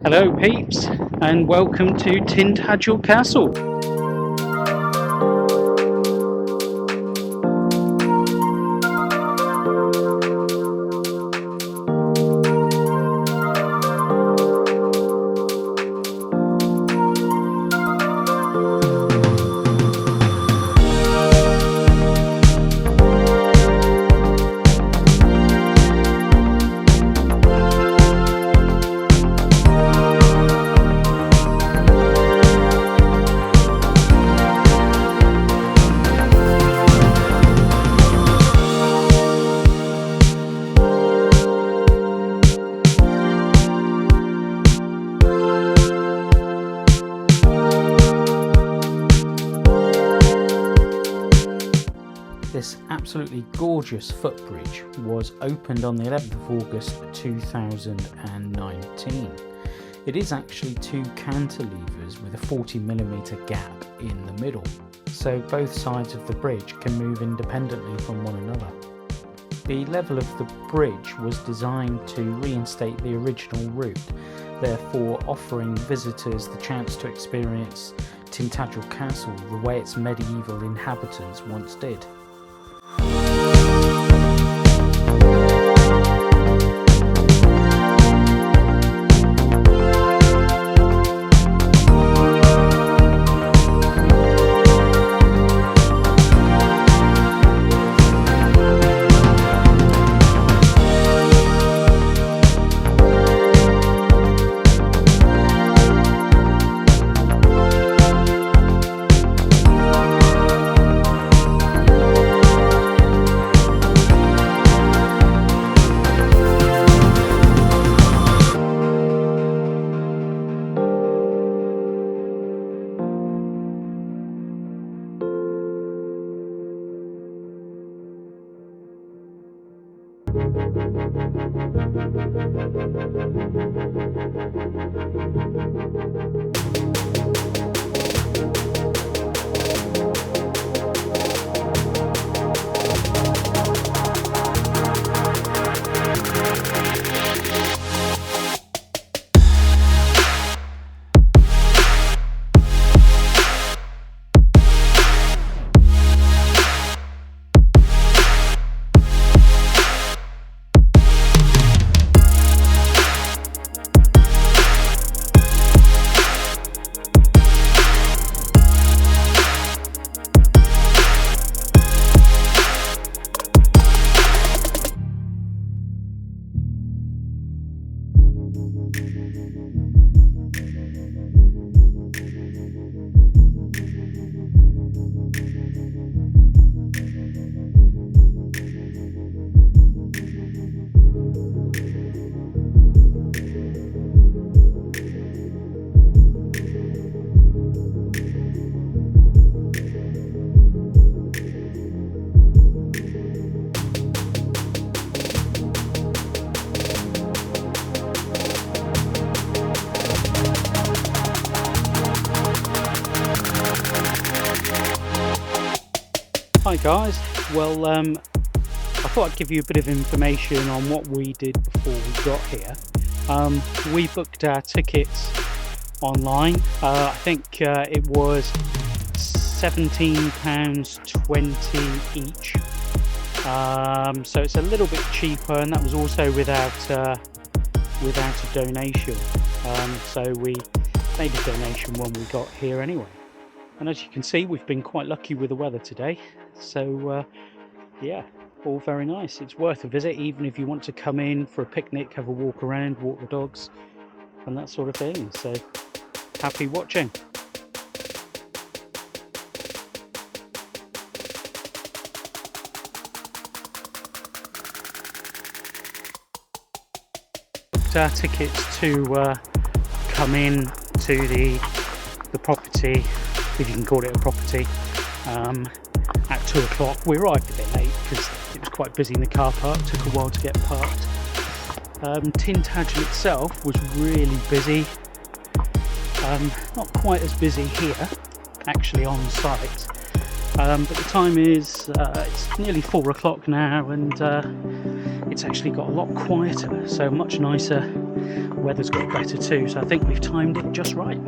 Hello peeps, and welcome to Tintagel Castle. This absolutely gorgeous footbridge was opened on the 11th of August 2019. It is actually two cantilevers with a 40mm gap in the middle, so both sides of the bridge can move independently from one another. The level of the bridge was designed to reinstate the original route, therefore offering visitors the chance to experience Tintagel Castle the way its medieval inhabitants once did. Hi guys, well I thought I'd give you a bit of information on what we did before we got here. We booked our tickets online. I think it was £17.20 each, so it's a little bit cheaper, and that was also without a donation, so we made a donation when we got here anyway. And as you can see, we've been quite lucky with the weather today, so yeah, all very nice. It's worth a visit, even if you want to come in for a picnic, have a walk around, walk the dogs and that sort of thing. So happy watching. Booked our tickets to come in to the property, if you can call it a property, at 2 o'clock. We arrived a bit late because it was quite busy in the car park, took a while to get parked. Tintagel itself was really busy, not quite as busy here actually on site, but the time is it's nearly 4 o'clock now, and it's actually got a lot quieter, so much nicer weather's got better too, so I think we've timed it just right.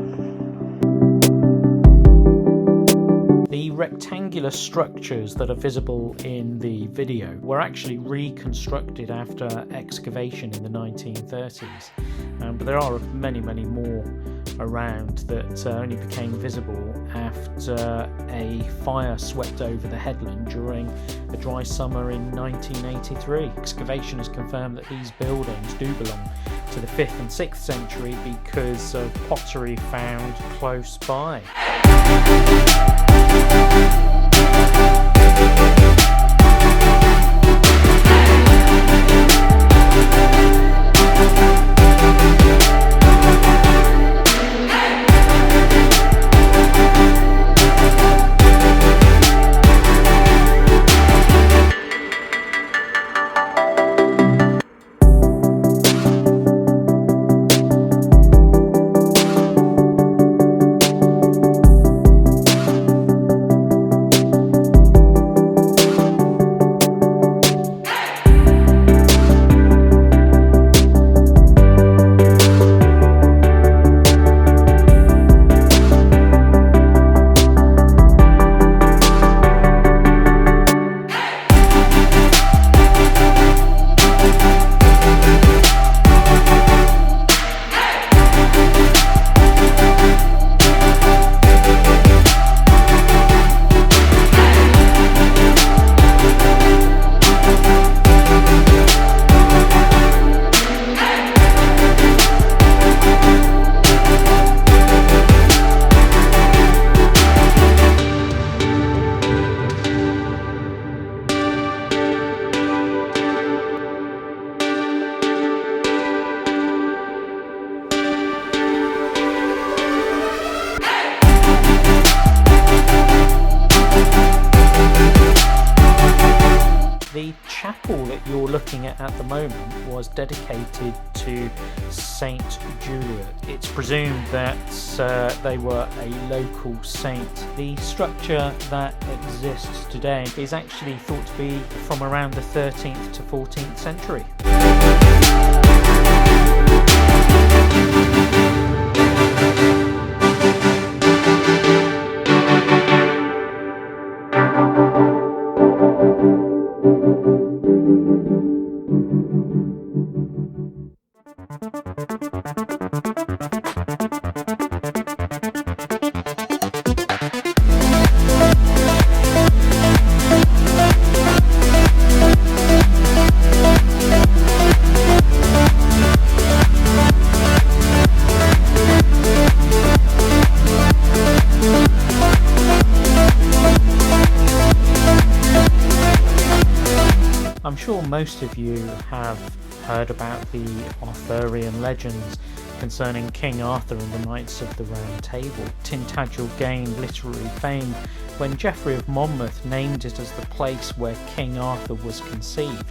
The rectangular structures that are visible in the video were actually reconstructed after excavation in the 1930s, but there are many more around that only became visible after a fire swept over the headland during a dry summer in 1983. Excavation has confirmed that these buildings do belong to the 5th and 6th century because of pottery found close by. The chapel that you're looking at the moment was dedicated to Saint Juliet. It's presumed that they were a local saint. The structure that exists today is actually thought to be from around the 13th to 14th century. I'm sure most of you have heard about the Arthurian legends concerning King Arthur and the Knights of the Round Table. Tintagel gained literary fame when Geoffrey of Monmouth named it as the place where King Arthur was conceived.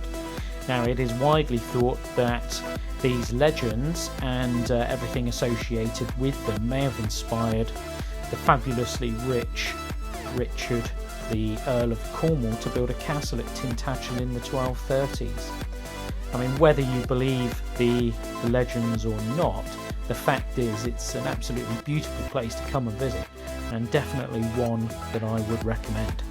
Now, it is widely thought that these legends and everything associated with them may have inspired the fabulously rich Richard, the Earl of Cornwall, to build a castle at Tintagel in the 1230s. I mean, whether you believe the legends or not, the fact is it's an absolutely beautiful place to come and visit, and definitely one that I would recommend.